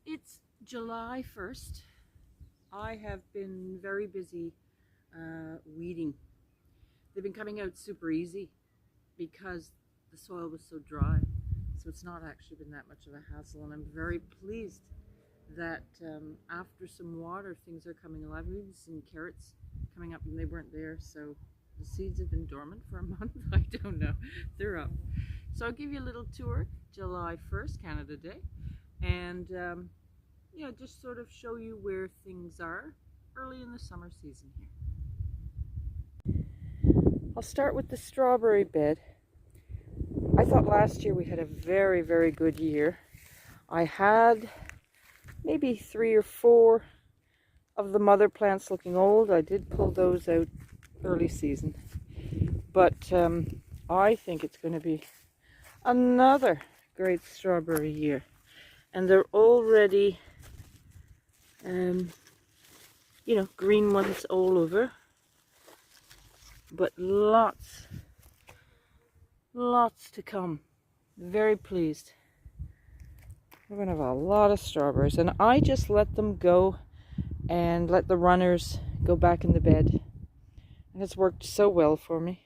It's July 1st. I have been very busy weeding. They've been coming out super easy because the soil was so dry. So it's not actually been that much of a hassle, and I'm very pleased that after some water things are coming alive. We've even seen carrots coming up and they weren't there, so the seeds have been dormant for a month. I don't know. They're up. So I'll give you a little tour, July 1st, Canada Day, and yeah, just sort of show you where things are early in the summer season here. I'll start with the strawberry bed. I thought last year we had a very, very good year. I had maybe 3 or 4 of the mother plants looking old. I did pull those out early season. But I think it's going to be another great strawberry year. And they're already, you know, green ones all over. But lots to come. Very pleased. We're going to have a lot of strawberries. And I just let them go and let the runners go back in the bed. And it's worked so well for me.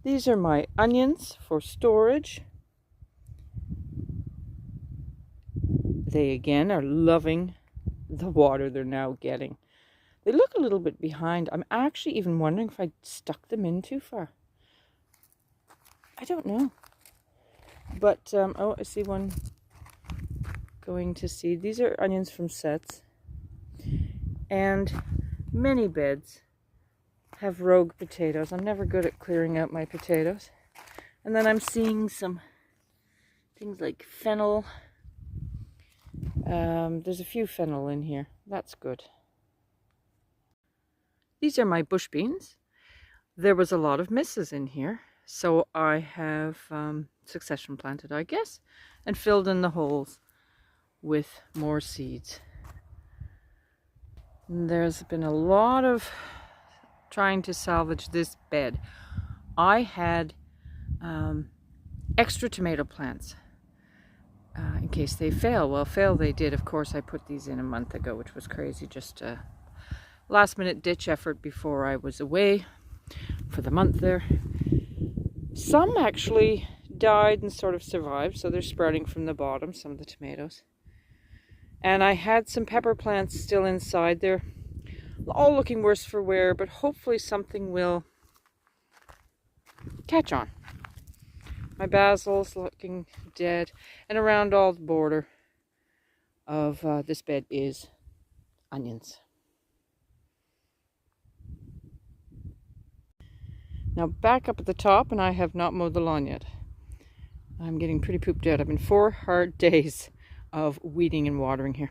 These are my onions for storage. They again are loving the water they're now getting. They look a little bit behind. I'm actually even wondering if I stuck them in too far. I don't know. But, oh, I see one going to seed. These are onions from sets. And many beds have rogue potatoes. I'm never good at clearing out my potatoes. And then I'm seeing some things like fennel. There's a few fennel in here. That's good. These are my bush beans. There was a lot of misses in here, so I have succession planted, I guess, and filled in the holes with more seeds. And there's been a lot of trying to salvage this bed. I had extra tomato plants in case they fail. Well, fail they did. Of course, I put these in a month ago, which was crazy. Just a last minute ditch effort before I was away for the month there. Some actually died and sort of survived, so they're sprouting from the bottom, some of the tomatoes. And I had some pepper plants still inside there, all looking worse for wear, but hopefully something will catch on. My basil's looking dead, and around all the border of this bed is onions. Now back up at the top, and I have not mowed the lawn yet. I'm getting pretty pooped out. I've been 4 hard days of weeding and watering here.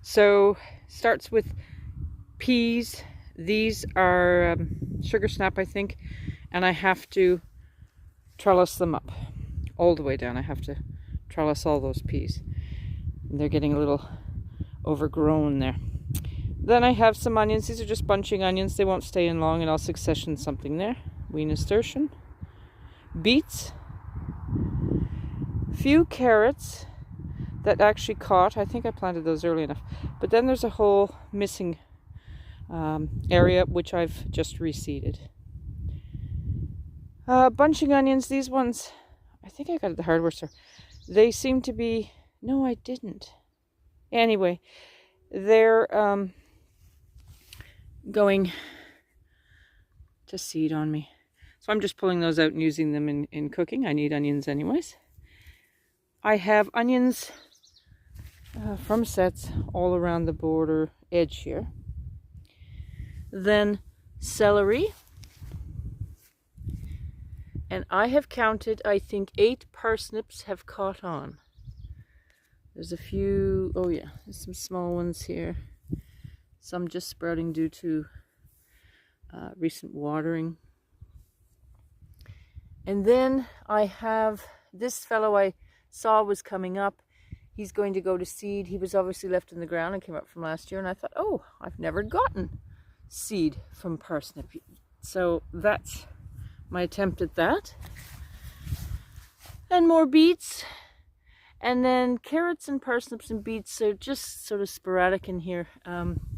So starts with peas. These are sugar snap, I think, and I have to trellis them up all the way down. I have to trellis all those peas. They're getting a little overgrown there. Then I have some onions. These are just bunching onions. They won't stay in long, and I'll succession something there. Wee nasturtium, beets, few carrots that actually caught. I think I planted those early enough. But then there's a whole missing area which I've just reseeded. Bunching onions, these ones, I think I got at the hardware store. They seem to be, no I didn't. Anyway, they're going to seed on me. So I'm just pulling those out and using them in cooking. I need onions anyways. I have onions from sets all around the border edge here. Then celery. And I have counted, I think 8 parsnips have caught on. There's a few, oh yeah, there's some small ones here. Some just sprouting due to recent watering. And then I have this fellow I saw was coming up. He's going to go to seed. He was obviously left in the ground and came up from last year. And I thought, oh, I've never gotten seed from parsnip. So that's my attempt at that. And more beets. And then carrots and parsnips and beets are just sort of sporadic in here.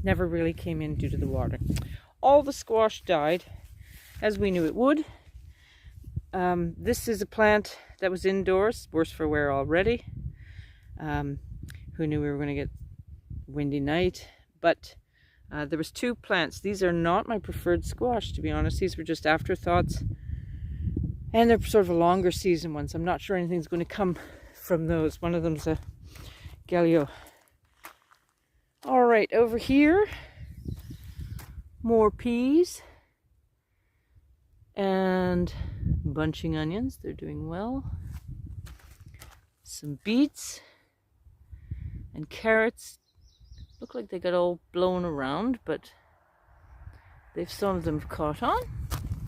Never really came in due to the water. All the squash died, as we knew it would. This is a plant that was indoors, worse for wear already. Who knew we were going to get windy night? But there was 2 plants. These are not my preferred squash, to be honest. These were just afterthoughts. And they're sort of a longer season ones. I'm not sure anything's going to come from those. One of them's a Galio. All right, over here, more peas and bunching onions. They're doing well. Some beets and carrots. Look like they got all blown around, but some of them have caught on.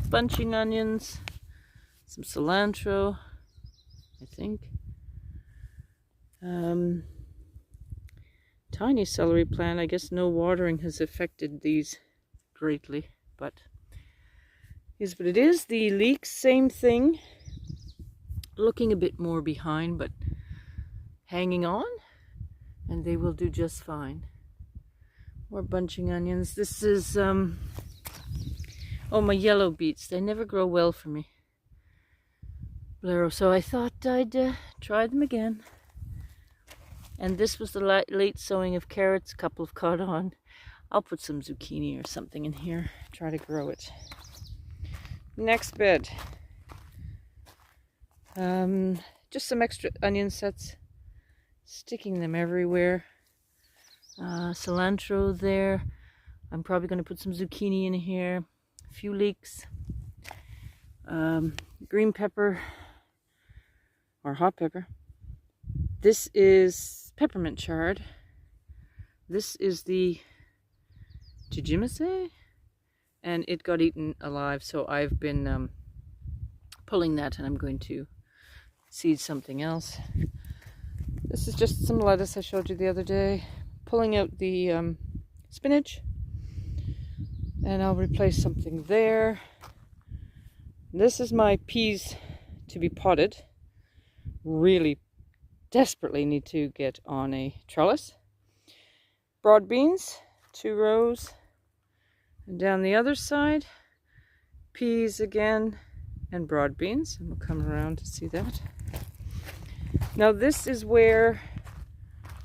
Bunching onions, some cilantro, I think. Tiny celery plant. I guess no watering has affected these greatly, but is what it is. The leeks, same thing. Looking a bit more behind, but hanging on, and they will do just fine. More bunching onions. This is oh, my yellow beets. They never grow well for me, so I thought I'd try them again. And this was the late sowing of carrots. A couple have caught on. I'll put some zucchini or something in here, try to grow it. Next bed. Just some extra onion sets, sticking them everywhere. Cilantro there. I'm probably going to put some zucchini in here. A few leeks. Green pepper or hot pepper. This is peppermint chard. This is the Jijimise, and it got eaten alive, so I've been pulling that, and I'm going to seed something else. This is just some lettuce I showed you the other day. Pulling out the spinach, and I'll replace something there. This is my peas to be potted. Really desperately need to get on a trellis. Broad beans, 2 rows. And down the other side, peas again, and broad beans. And we'll come around to see that. Now this is where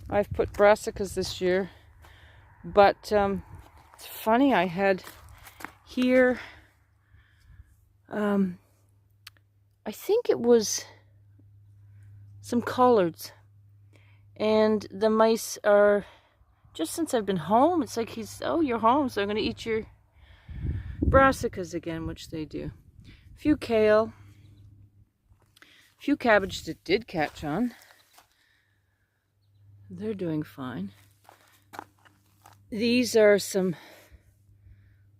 I've put brassicas this year. But it's funny, I had here, I think it was some collards, and the mice are, just since I've been home, it's like oh, you're home, so I'm going to eat your brassicas again, which they do. A few kale, a few cabbage that did catch on. They're doing fine. These are some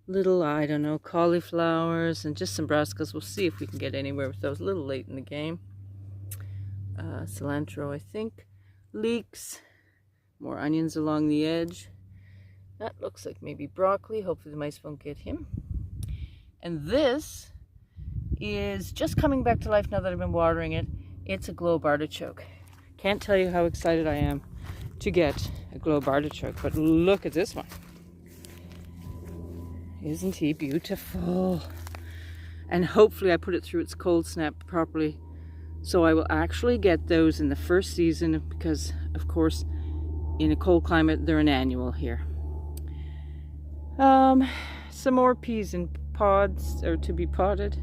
little, I don't know, cauliflowers and just some brassicas. We'll see if we can get anywhere with those. A little late in the game. Cilantro, I think. Leeks. More onions along the edge. That looks like maybe broccoli. Hopefully the mice won't get him. And this is just coming back to life now that I've been watering it. It's a globe artichoke. Can't tell you how excited I am to get a globe artichoke, but look at this one. Isn't he beautiful? And hopefully I put it through its cold snap properly, so I will actually get those in the first season, because of course in a cold climate they're an annual here. Some more peas in pods, or to be potted.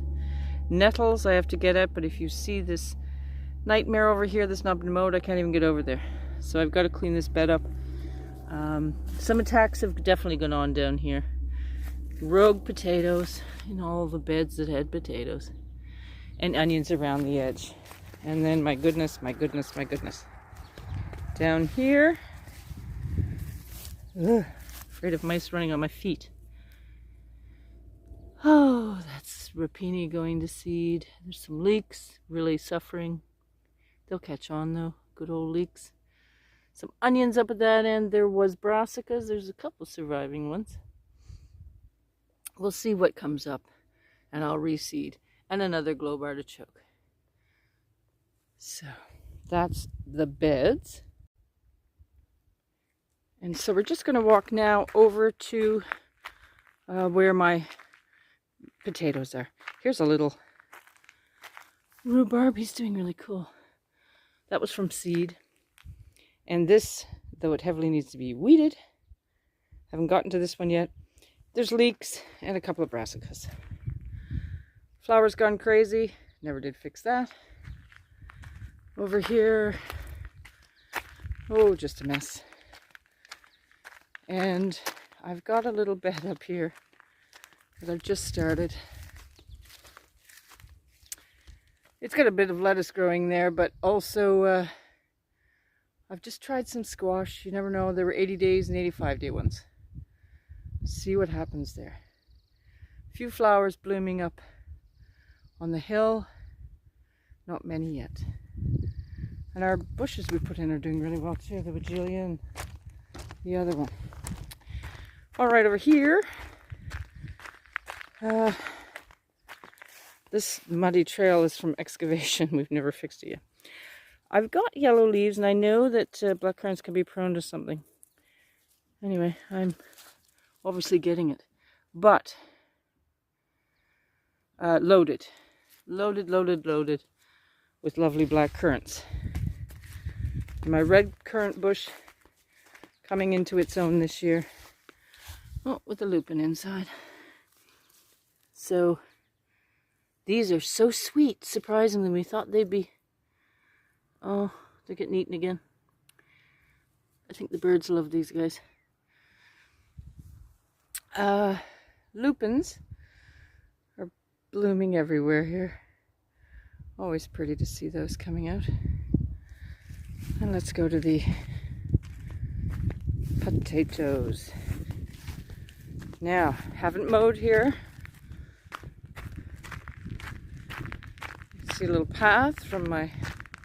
Nettles I have to get at, but if you see this nightmare over here that's not been mowed, I can't even get over there. So I've got to clean this bed up. Some attacks have definitely gone on down here. Rogue potatoes in all the beds that had potatoes. And onions around the edge. And then, my goodness, my goodness, my goodness. Down here. Ugh, afraid of mice running on my feet. Oh, that's rapini going to seed. There's some leeks, really suffering. They'll catch on though, good old leeks. Some onions up at that end. There was brassicas. There's a couple surviving ones. We'll see what comes up, and I'll reseed. And another globe artichoke. So, That's the beds. And so we're just going to walk now over to where my potatoes are. Here's a little rhubarb. He's doing really cool. That was from seed. And this, though it heavily needs to be weeded, haven't gotten to this one yet. There's leeks and a couple of brassicas. Flower's gone crazy. Never did fix that. Over here, oh, just a mess. And I've got a little bed up here that I've just started. It's got a bit of lettuce growing there, but also I've just tried some squash. You never know, there were 80 days and 85-day ones. See what happens there. A few flowers blooming up on the hill, not many yet. And our bushes we put in are doing really well too, the Wigelia and the other one. All right, over here, this muddy trail is from excavation. We've never fixed it yet. I've got yellow leaves, and I know that blackcurrants can be prone to something. Anyway, I'm obviously getting it. But, loaded with lovely black currants. And my red currant bush coming into its own this year. Oh, with a lupin inside. So, these are so sweet, surprisingly. We thought they'd be... Oh, they're getting eaten again. I think the birds love these guys. Lupins are blooming everywhere here. Always pretty to see those coming out. And let's go to the potatoes. Now, haven't mowed here. You see a little path from my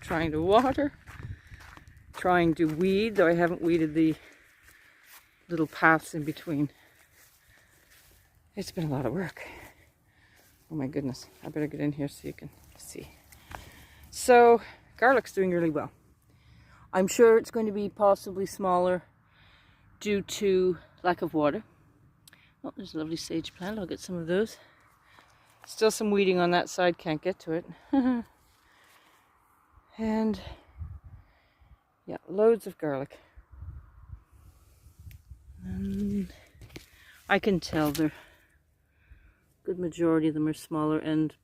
trying to water, trying to weed, though I haven't weeded the little paths in between. It's been a lot of work. Oh my goodness, I better get in here so you can see. So, garlic's doing really well. I'm sure it's going to be possibly smaller due to lack of water. Oh, there's a lovely sage plant. I'll get some of those. Still some weeding on that side. Can't get to it. And, yeah, loads of garlic. And I can tell they're... good majority of them are smaller, and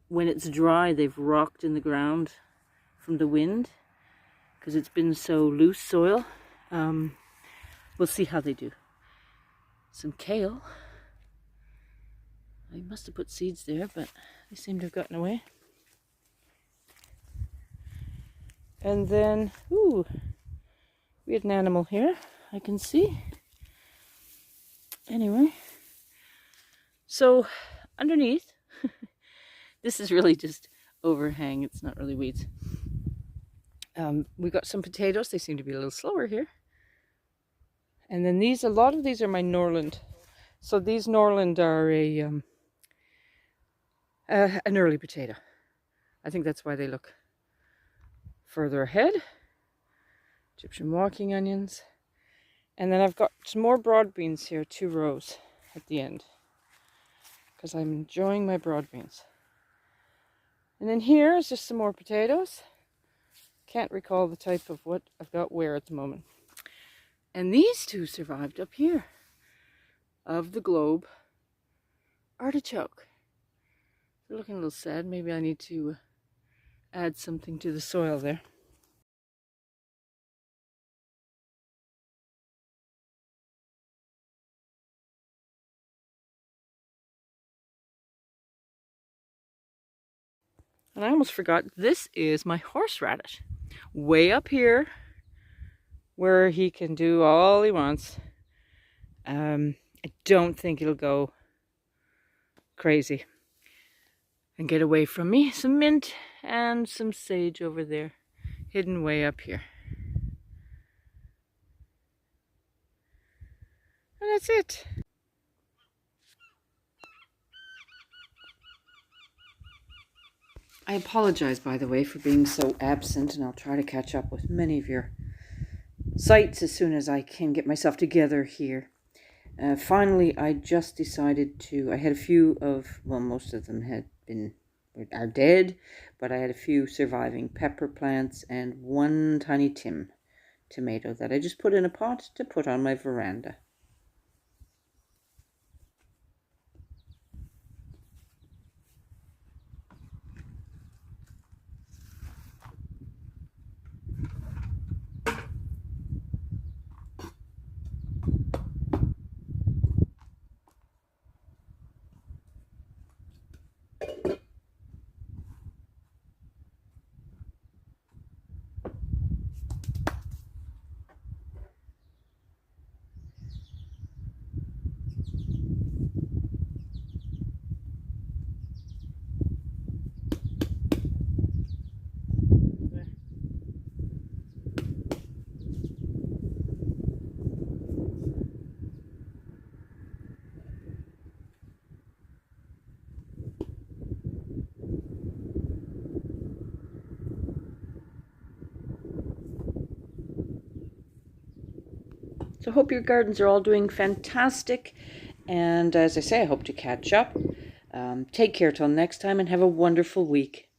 when it's dry they've rocked in the ground from the wind because it's been so loose soil. We'll see how they do. Some kale. I must have put seeds there, but they seem to have gotten away. And then, ooh, we had an animal here, I can see. Anyway, so underneath, this is really just overhang, it's not really weeds. We got some potatoes, they seem to be a little slower here. And then these, a lot of these are my Norland. So these Norland are an early potato. I think that's why they look further ahead. Egyptian walking onions. And then I've got some more broad beans here, 2 rows at the end, because I'm enjoying my broad beans. And then here is just some more potatoes. Can't recall the type of what I've got where at the moment. And these 2 survived up here of the globe artichoke. They're looking a little sad. Maybe I need to add something to the soil there. And I almost forgot, this is my horseradish. Way up here, where he can do all he wants. I don't think it'll go crazy and get away from me. Some mint and some sage over there, hidden way up here. And that's it. I apologize, by the way, for being so absent, and I'll try to catch up with many of your sites as soon as I can get myself together here. Finally, I just decided to, I had a few of, well, most of them are dead, but I had a few surviving pepper plants and one tiny tomato that I just put in a pot to put on my veranda. So I hope your gardens are all doing fantastic. And as I say, I hope to catch up. Take care till next time and have a wonderful week.